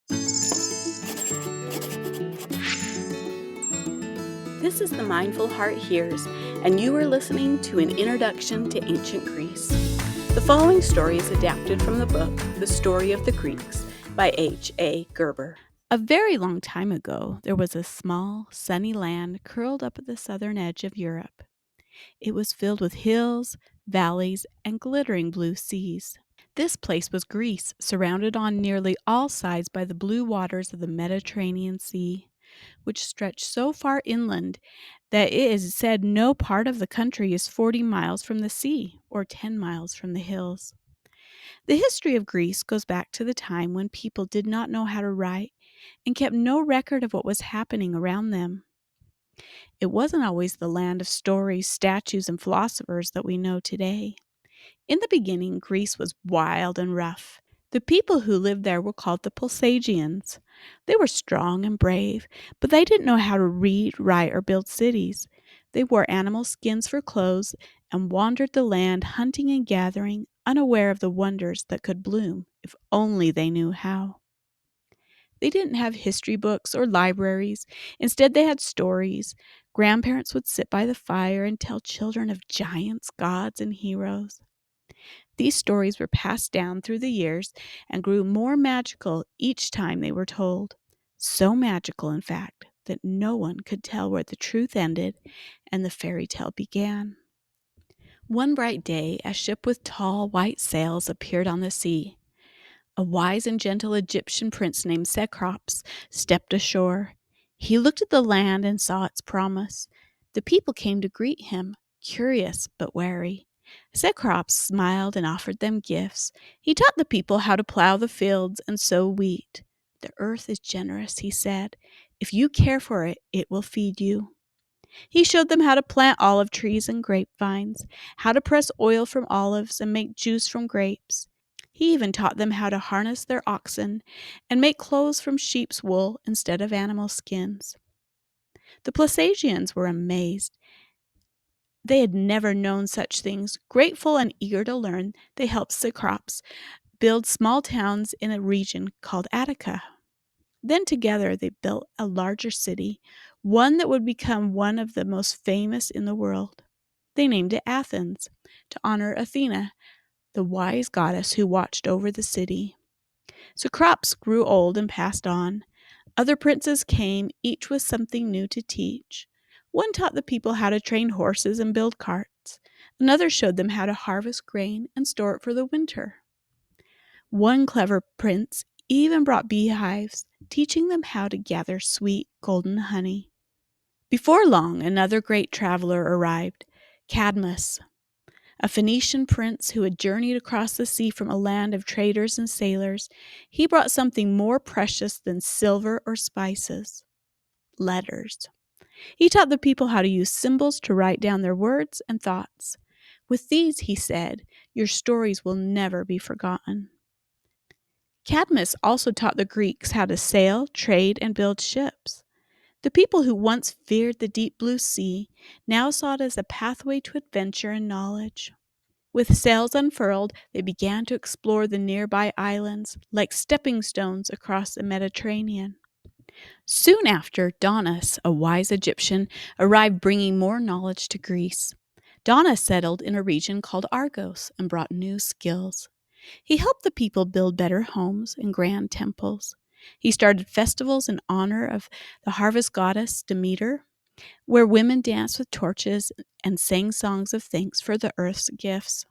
This is The Mindful Heart Hears, and you are listening to an introduction to ancient Greece. The following story is adapted from the book The Story of the Greeks by H.A. Gerber. A very long time ago, there was a small, sunny land curled up at the southern edge of Europe. It was filled with hills, valleys, and glittering blue seas. This place was Greece, surrounded on nearly all sides by the blue waters of the Mediterranean Sea, which stretch so far inland that it is said no part of the country is 40 miles from the sea or 10 miles from the hills. The history of Greece goes back to the time when people did not know how to write and kept no record of what was happening around them. It wasn't always the land of stories, statues, and philosophers that we know today. In the beginning, Greece was wild and rough. The people who lived there were called the Peloponnesians. They were strong and brave, but they didn't know how to read, write, or build cities. They wore animal skins for clothes and wandered the land hunting and gathering, unaware of the wonders that could bloom if only they knew how. They didn't have history books or libraries. Instead, they had stories. Grandparents would sit by the fire and tell children of giants, gods, and heroes. These stories were passed down through the years and grew more magical each time they were told. So magical, in fact, that no one could tell where the truth ended and the fairy tale began. One bright day, a ship with tall white sails appeared on the sea. A wise and gentle Egyptian prince named Cecrops stepped ashore. He looked at the land and saw its promise. The people came to greet him, curious but wary. Cecrops smiled and offered them gifts. He taught the people how to plow the fields and sow wheat. The earth is generous, he said. If you care for it, it will feed you. He showed them how to plant olive trees and grapevines, how to press oil from olives and make juice from grapes. He even taught them how to harness their oxen and make clothes from sheep's wool instead of animal skins. The Peloponnesians were amazed. They had never known such things. Grateful and eager to learn, they helped Cecrops build small towns in a region called Attica. Then together they built a larger city, one that would become one of the most famous in the world. They named it Athens, to honor Athena, the wise goddess who watched over the city. Cecrops grew old and passed on. Other princes came, each with something new to teach. One taught the people how to train horses and build carts. Another showed them how to harvest grain and store it for the winter. One clever prince even brought beehives, teaching them how to gather sweet, golden honey. Before long, another great traveler arrived, Cadmus, a Phoenician prince who had journeyed across the sea from a land of traders and sailors. He brought something more precious than silver or spices: letters. He taught the people how to use symbols to write down their words and thoughts. With these, he said, your stories will never be forgotten. Cadmus also taught the Greeks how to sail, trade, and build ships. The people who once feared the deep blue sea now saw it as a pathway to adventure and knowledge. With sails unfurled, they began to explore the nearby islands, like stepping stones across the Mediterranean. Soon after, Daunus, a wise Egyptian, arrived bringing more knowledge to Greece. Daunus settled in a region called Argos and brought new skills. He helped the people build better homes and grand temples. He started festivals in honor of the harvest goddess Demeter, where women danced with torches and sang songs of thanks for the earth's gifts.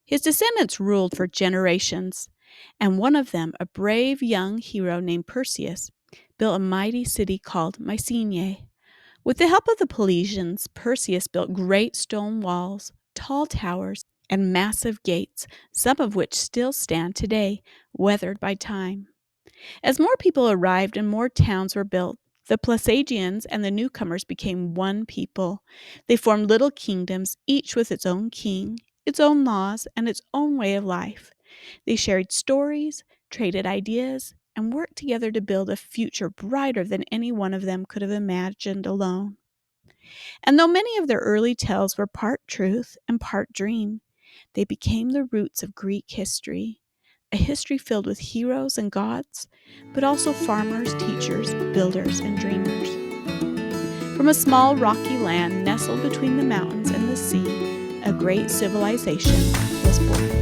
His descendants ruled for generations, and one of them, a brave young hero named Perseus, built a mighty city called Mycenae. With the help of the Peloponnesians, Perseus built great stone walls, tall towers, and massive gates, some of which still stand today, weathered by time. As more people arrived and more towns were built, the Peloponnesians and the newcomers became one people. They formed little kingdoms, each with its own king, its own laws, and its own way of life. They shared stories, traded ideas, and worked together to build a future brighter than any one of them could have imagined alone. And though many of their early tales were part truth and part dream, they became the roots of Greek history, a history filled with heroes and gods, but also farmers, teachers, builders, and dreamers. From a small rocky land nestled between the mountains and the sea, a great civilization was born.